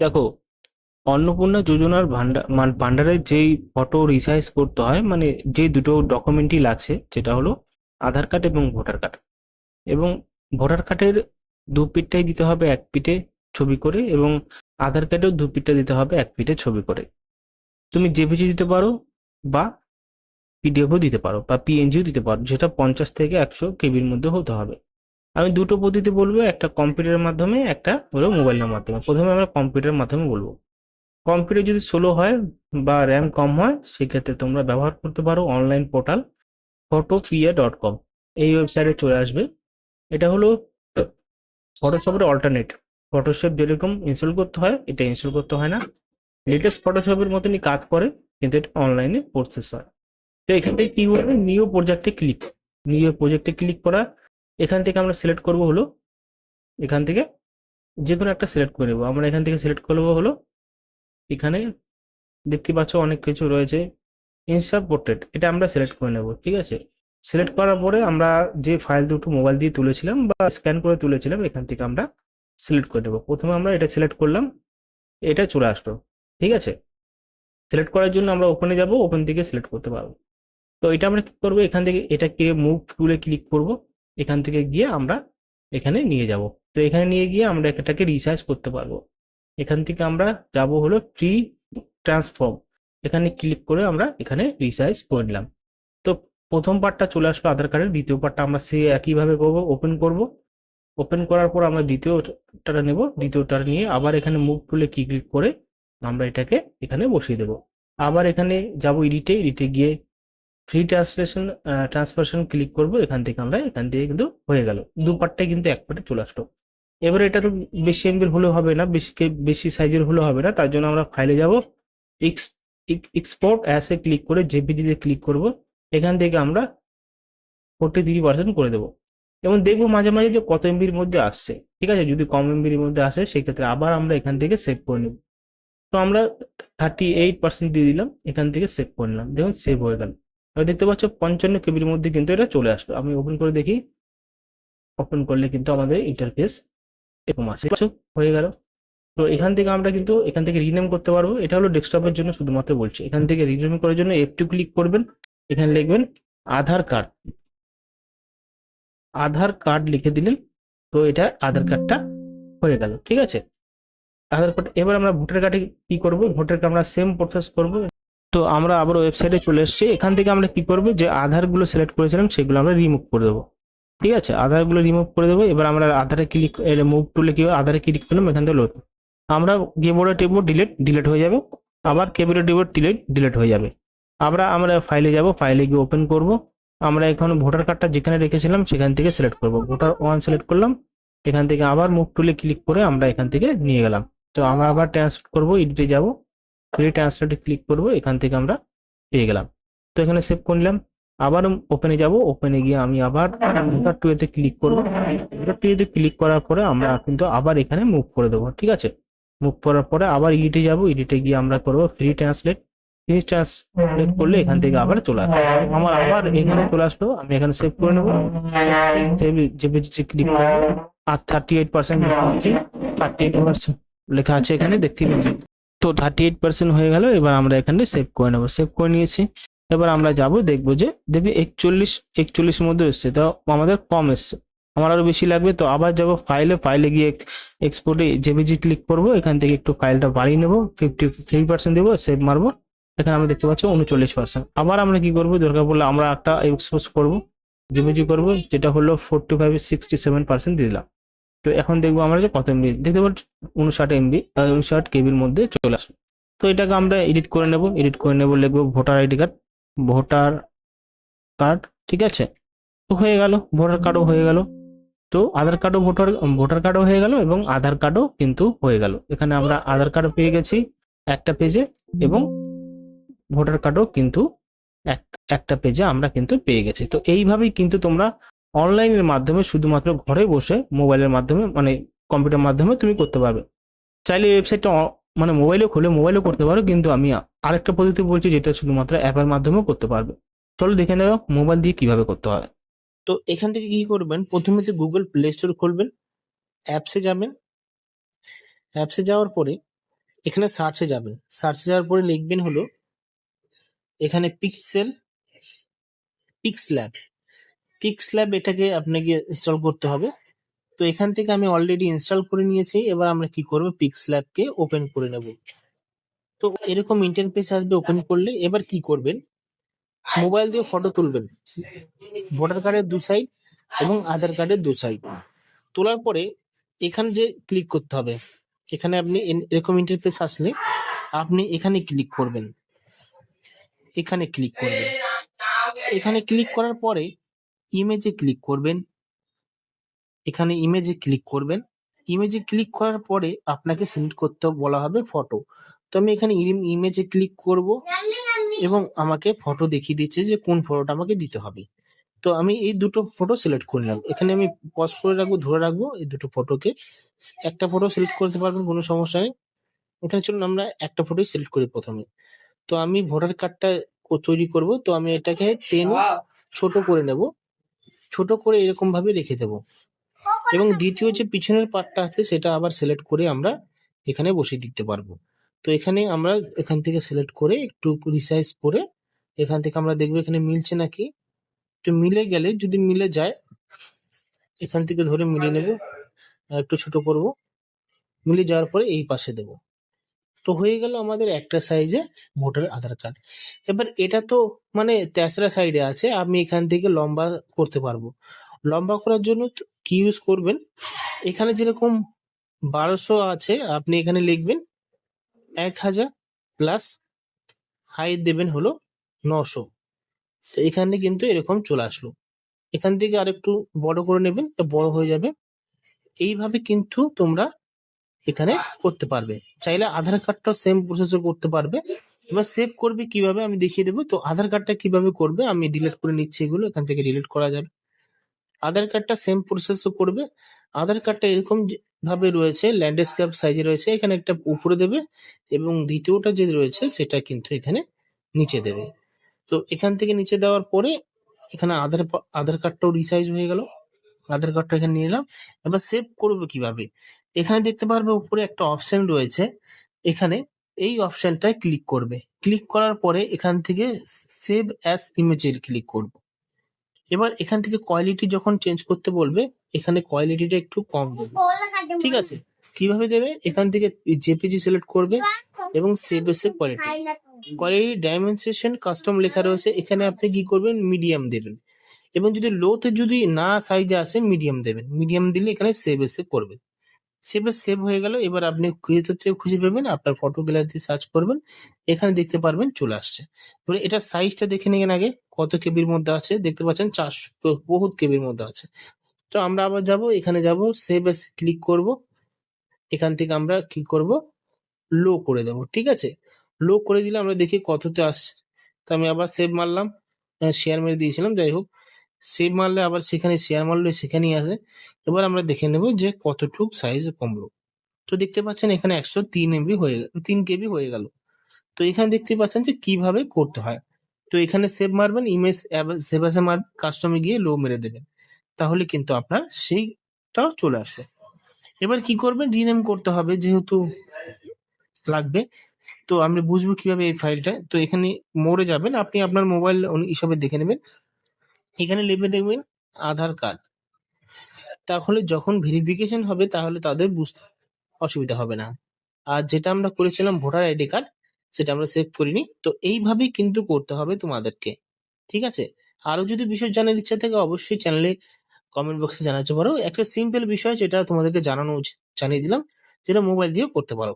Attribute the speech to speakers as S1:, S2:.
S1: দেখো, অন্নপূর্ণা যোজনার ভান্ডারের যেই ফটো রিসাইজ করতে হয়, মানে যে দুটো ডকুমেন্টই লাগছে, যেটা হলো আধার কার্ড এবং ভোটার কার্ড। এবং ভোটার কার্ডের দু পিঠটাই দিতে হবে এক পিঠে ছবি করে, এবং আধার কার্ডেও দু পিঠটা দিতে হবে এক পিঠে ছবি করে। তুমি জেপিজি দিতে পারো, বা পিডিএফও দিতে পারো, বা পিএনজিও দিতে পারো, যেটা 50 থেকে 100 কেবির মধ্যে হতে হবে। আমি দুটো পদ্ধতি বলবো, একটা কম্পিউটারের মাধ্যমে, একটা হলো মোবাইলের মাধ্যমে। প্রথমে আমরা কম্পিউটারের মাধ্যমে বলবো। কম্পিউটার যদি স্লো হয় বা র্যাম কম হয়, সেক্ষেত্রে তোমরা ব্যবহার করতে পারো অনলাইন পোর্টাল photopia.com। এই ওয়েবসাইটে চলে আসবে। এটা হলো ফটোশপের অল্টারনেট। ফটোশপ যেরকম ইনস্টল করতে হয়, এটা ইনস্টল করতে হয় না। লেটেস্ট ফটোশপের মতনই কাজ করে, কিন্তু এটা অনলাইনে প্রসেস হয়। তো এখান থেকে কি করবে, নিউ প্রজেক্টে ক্লিক করা। এখান থেকে আমরা সিলেক্ট করব হলো, এখান থেকে যে কোনো একটা সিলেক্ট করে নেবো। আমরা এখান থেকে সিলেক্ট করবো হলো, এখানে দেখতে পাচ্ছ অনেক কিছু রয়েছে। ইনসার্ট পোর্ট্রেট, এটা আমরা সিলেক্ট করে নেব, ঠিক আছে। সিলেক্ট করার পরে আমরা যে ফাইল দুটো মোবাইল দিয়ে তুলেছিলাম বা স্ক্যান করে তুলেছিলাম, এখান থেকে আমরা সিলেক্ট করে নেব। প্রথমে আমরা এটা সিলেক্ট করলাম, এটা চলে আসলো, ঠিক আছে। সিলেক্ট করার জন্য আমরা ওপেনে যাব, ওপেন থেকে সিলেক্ট করতে পারবো। তো এটা আমরা কি করবো, এখান থেকে এটাকে মুভ টুলে ক্লিক করব। এখান থেকে গিয়ে আমরা এখানে নিয়ে যাব। তো এখানে নিয়ে গিয়ে আমরা এটাকে রিসাইজ করতে পারবো। এখান থেকে আমরা যাব হলো প্রি ট্রান্সফর্ম, এখানে ক্লিক করে আমরা এখানে রিসাইজ করে নিলাম। তো প্রথম পার্টটা চলে আসলো আধার কার্ডের, দ্বিতীয় পার্টটা আমরা সে একইভাবে করবো, ওপেন করব। ওপেন করার পর আমরা দ্বিতীয়টা নেব, দ্বিতীয়টা নিয়ে আবার এখানে মুভ টুলে ক্লিক করে আমরা এটাকে এখানে বসিয়ে দেব। আবার এখানে যাব এডিটে গিয়ে ফ্রি ট্রান্সফারশন ক্লিক করব। এখান থেকে কিন্তু হয়ে গেল, দু পার্টটাই কিন্তু এক পার্টে চলে আসলো। এবারে এটা তো বেশি এমবির হলেও হবে না, বেশি সাইজের হলেও হবে না, তার জন্য আমরা ফাইলে যাব, এক্সপোর্ট অ্যাস এ ক্লিক করে জেপিজি তে ক্লিক করব। এখান থেকে আমরা 43% করে দেবো, এবং দেখবো মাঝে মাঝে যে কত এমবির মধ্যে আসছে। ঠিক আছে, যদি কম এমবির মধ্যে আসে, সেক্ষেত্রে আবার আমরা এখান থেকে সেভ করে নেব। তো আমরা 38% দিয়ে দিলাম, এখান থেকে সেভ করে নিলাম, দেখুন সেভ হয়ে গেল। এবার দেখতে পাচ্ছ 55 কেবির মধ্যে কিন্তু এটা চলে আসলো। আমি ওপেন করে দেখি, ওপেন করলে কিন্তু আমাদের ইন্টারফেস এরকম আসে, হয়ে গেল। তো এখান থেকে রিনেম করতে পারবো। এটা হলো ডেস্কটপের জন্য শুধুমাত্র বলছি। এখান থেকে রিনেম করার জন্য F2 ক্লিক করবেন, এখানে লিখবেন আধার কার্ড। আধার কার্ড লিখে দিলেন, তো এটা আধার কার্ডটা হয়ে গেল, ঠিক আছে। আধার কার্ড, এবার আমরা ভোটার কার্ডে কি করব, ভোটার কার্ড আমরা সেম প্রসেস করব। তো আমরা আবার ওয়েবসাইটে চলে এসেছি। এখান থেকে আমরা কি করবো, যে আধারগুলো সিলেক্ট করেছিলাম সেগুলো আমরা রিমুভ করে দেবো, ঠিক আছে। আধারগুলো রিমুভ করে দেবো। এবার আমরা আধারে ক্লিক, মুভ টুলে কি আধারে ক্লিক করলাম, এখান থেকে লোড। আমরা কিবোর্ডে টিপব, ডিলিট হয়ে যাবে। আবার কিবোর্ডে টিপব, ডিলিট হয়ে যাবে। আমরা ফাইলে যাব, ফাইলে গিয়ে ওপেন করব। আমরা এখন ভোটার কার্ডটা যেখানে রেখেছিলাম সেখান থেকে সিলেক্ট করব, ভোটার 1 সিলেক্ট করলাম। এখান থেকে আবার মুভ টুলে ক্লিক করে আমরা এখান থেকে নিয়ে গেলাম। তো আমরা আবার ট্রান্সলেট করব, এডিটে যাব, ফ্রি ট্রান্সলেটে ক্লিক করব, এখান থেকে আমরা পেয়ে গেলাম। তো এখানে সেভ করে নিলাম। আবার ওপেনে যাব, ওপেনে গিয়ে আমি আবার ভোটার টুয়েতে ক্লিক করব। ভোটার টুয়েতে ক্লিক করার পরে আমরা কিন্তু আবার এখানে মুভ করে দেবো, ঠিক আছে। মুভ করার পরে আবার এডিটে যাব, এডিটে গিয়ে আমরা করব ফ্রি ট্রান্সলেট করলে এখান থেকে আবার চলে আসবে। আমার আবার এখানে চলে আসলো, আমি এখানে সেভ করে নেবো, জেপিজি ক্লিক করবো। আর 38% লেখা আছে এখানে, দেখতে পাচ্ছি। তো 38% হয়ে গেল। এবার আমরা এখানে সেভ করে নেবো, সেভ করে নিয়েছি। এবার আমরা যাব, দেখবো যে দেখি 41 মধ্যে এসছে, তো আমাদের কম এসছে, আমার আরো বেশি লাগবে। তো আবার যাব ফাইলে গিয়ে এক্সপোর্টে জেপিজি ক্লিক করব। এখান থেকে একটু ফাইলটা বাড়িয়ে নেবো, 53% দেবো, সেভ মারবো। এখানে আমি দেখতে পাচ্ছি 39%। আবার আমরা কি করবো, দরকার পড়লে আমরা একটা এক্সপোর্ট করবো, জেপিজি করবো, যেটা হলো 67% দিয়ে দিলাম। তো এখন দেখবো আমরা যে কত এমবি দেখতে পাচ্ছি, 59 কেবির মধ্যে চলে আসবে। তো এটাকে আমরা এডিট করে নেব, লিখবো ভোটার কার্ড, ঠিক আছে। তো হয়ে গেল, ভোটার কার্ডও হয়ে গেল। তো আধার কার্ডও ভোটার কার্ডও হয়ে গেল, এবং আধার কার্ডও কিন্তু হয়ে গেল। এখানে আমরা আধার কার্ড পেয়ে গেছি একটা পেজে, এবং ভোটার কার্ডও কিন্তু একটা পেজে আমরা কিন্তু পেয়ে গেছি। তো এইভাবেই কিন্তু তোমরা অনলাইনের মাধ্যমে শুধুমাত্র ঘরে বসে মোবাইলের মাধ্যমে, মানে কম্পিউটার মাধ্যমে তুমি করতে পারবে। চাইলে ওয়েবসাইটটা মানে মোবাইলেও করতে পারো, কিন্তু আমি আরেকটা পদ্ধতি বলছি, যেটা শুধুমাত্র অ্যাপের মাধ্যমেও করতে পারবে। চলো দেখে নেওয়া মোবাইল দিয়ে কিভাবে করতে হয়।
S2: তো এখান থেকে কি করবেন, প্রথমে যে গুগল প্লে স্টোর খুলবেন, অ্যাপসে যাবেন, অ্যাপসে যাওয়ার পরে এখানে সার্চে যাবেন, সার্চে যাওয়ার পরে লিখবেন হলো এখানে পিক্সল্যাব এটাকে আপনাকে ইনস্টল করতে হবে। তো এখান থেকে আমি অলরেডি ইনস্টল করে নিয়েছি। এবার আমরা কি করবো, পিক্সল্যাবকে ওপেন করে নেব। তো এরকম ইন্টারফেস আসবে ওপেন করলে। এবার কি করবেন, মোবাইল দিয়ে ফটো তুলবেন, ভোটার কার্ডের দু সাইড এবং আধার কার্ডের দু সাইড। তোলার পরে এখানে যে ক্লিক করতে হবে, এখানে আপনি এরকম ইন্টারফেস আসলে আপনি এখানে ক্লিক করবেন, এখানে ক্লিক করবেন। এখানে ক্লিক করার পরে ইমেজে ক্লিক করবেন, এখানে ইমেজে ক্লিক করবেন। ইমেজে ক্লিক করার পরে আপনাকে সিলেক্ট করতে বলা হবে ফটো। তো আমি এখানে ইমেজে ক্লিক করব এবং আমাকে ফটো দেখিয়ে দিচ্ছে যে কোন ফটোটা আমাকে দিতে হবে। তো আমি এই দুটো ফটো সিলেক্ট করে নিলাম। এখানে আমি পজ করে রাখবো, ধরে রাখবো এই দুটো ফটোকে। একটা ফটো সিলেক্ট করতে পারবেন, কোনো সমস্যা নেই। এখানে চলুন আমরা একটা ফটোই সিলেক্ট করি প্রথমে। তো আমি ভোটার কার্ডটা তৈরি করব। তো আমি এটাকে টেনে ছোট করে নেব, ছোট করে এরকম ভাবে রেখে দেবো। এবং দ্বিতীয় যে পিছনের পার্টটা আছে সেটা আবার সিলেক্ট করে আমরা এখানে বসিয়ে দিতে পারবো। তো এখানে আমরা এখান থেকে সিলেক্ট করে একটু রিসাইজ করে এখান থেকে আমরা দেখবো এখানে মিলছে নাকি। তো মিলে গেলে, যদি মিলে যায়, এখান থেকে ধরে মিলিয়ে নেব, আর একটু ছোট করব। মিলে যাওয়ার পরে এই পাশে দেব। তো হয়ে গেল আমাদের একটা সাইজে ভোটার আধার কার্ড। এবার এটা তো মানে তেসরা সাইডে আছে, আমি এখান থেকে লম্বা করতে পারবো। লম্বা করার জন্য কি ইউজ করবেন, এখানে যেরকম 1200 আছে আপনি এখানে লিখবেন 1000 প্লাস হাইট দেবেন হলো 900। তো এখানে কিন্তু এরকম চলে আসলো। এখান থেকে আরেকটু বড় করে নেবেন, এটা বড় হয়ে যাবে। এইভাবে কিন্তু তোমরা এখানে করতে পারবে। চাইলে আধার কার্ডটাও সেম প্রসেসে করতে পারবে। এবার সেভ করবে কিভাবে আমি দেখিয়ে দেবো। তো আধার কার্ডটা কিভাবে করবে আমি ডিলিট করে নিচ্ছি, এগুলো এখান থেকে ডিলিট করা যাবে। আধার কার্ডটা সেম প্রসেসও করবে। আধার কার্ডটা এরকম ভাবে রয়েছে, ল্যান্ডস্কেপ সাইজে রয়েছে, এখানে একটা উপরে দেবে এবং দ্বিতীয়টা যে রয়েছে সেটা কিন্তু এখানে নিচে দেবে। তো এখান থেকে নিচে দেওয়ার পরে এখানে আধার কার্ডটাও রিসাইজ হয়ে গেল। আধার কার্ডটা এখানে নিয়ে এলাম। এবার সেভ করবো কিভাবে, এখানে দেখতে পারবে উপরে একটা অপশন রয়েছে, এখানে এই অপশনটায় ক্লিক করবে। ক্লিক করার পরে এখান থেকে সেভ অ্যাজ ইমেজের ক্লিক করবো। এবার এখান থেকে কোয়ালিটি যখন চেঞ্জ করতে বলবে, এখানে কোয়ালিটিটা একটু কম দেবে, ঠিক আছে। কিভাবে দেবে, এখান থেকে জেপিজি সিলেক্ট করবে এবং সেভ এসে কোয়ালিটি ডাইমেনশন কাস্টম লেখা রয়েছে, এখানে আপনি কি করবেন, মিডিয়াম দেবেন। এবং যদি লোতে যদি না সাইজে আসে মিডিয়াম দেবেন, মিডিয়াম দিলে এখানে সেভ এসে করবে। সেভ হয়ে গেল। এবার আপনি খুঁজে পাবেন, আপনার ফটো গ্যালারিতে সার্চ করবেন, এখানে দেখতে পারবেন চলে আসছে। এবার এটা সাইজটা দেখে নিন আগে কত কেবির মধ্যে আছে, দেখতে পাচ্ছেন 400 বহুত কেবির মধ্যে আছে। তো আমরা আবার যাব, এখানে যাব, সেভ এস ক্লিক করব। এখান থেকে আমরা কি করব, লো করে দেব, ঠিক আছে। লো করে দিলে আমরা দেখি কততে আসছে। তো আমি আবার সেভ মারলাম, শেয়ার মেরে দিয়েছিলাম, যাই হোক সেভ মারলে আবার সেখানে শেয়ার মারলে সেখানেই আসে। এবার আমরা দেখে নেব যে কতটুক সাইজ কমলো। তো দেখতে পাচ্ছেন এখানে 103 এমবি হয়ে গেল, 3 কেবি হয়ে গেল। তো এখানে দেখতে পাচ্ছেন যে কিভাবে করতে হয়। তো এখানে সেভ মারবেন, ইমেজ সেভ আসে মারবেন, কাস্টমে গিয়ে লো মেরে দেবেন, তাহলে কিন্তু আপনার সেইটাও চলে আসবে। এবার কি করবেন, রিনেম করতে হবে যেহেতু লাগবে। তো আমি বুঝবো কিভাবে এই ফাইলটা। তো এখানে মোড়ে যাবেন, আপনি আপনার মোবাইল হিসাবে দেখে নেবেন। এখানে লিখে দেখবেন আধার কার্ড, তাহলে যখন ভেরিফিকেশন হবে তাহলে তাদের বুঝতে অসুবিধা হবে না। আর যেটা আমরা করেছিলাম ভোটার আইডি কার্ড, সেটা আমরা সেভ করিনি। তো এইভাবেই কিন্তু করতে হবে তোমাদেরকে, ঠিক আছে। আরো যদি বিষয় জানার ইচ্ছা থাকে অবশ্যই চ্যানেলে কমেন্ট বক্সে জানাতে পারো। একটা সিম্পল বিষয় যেটা তোমাদেরকে জানানো উচিত, জানিয়ে দিলাম, যেটা মোবাইল দিয়েও করতে পারো।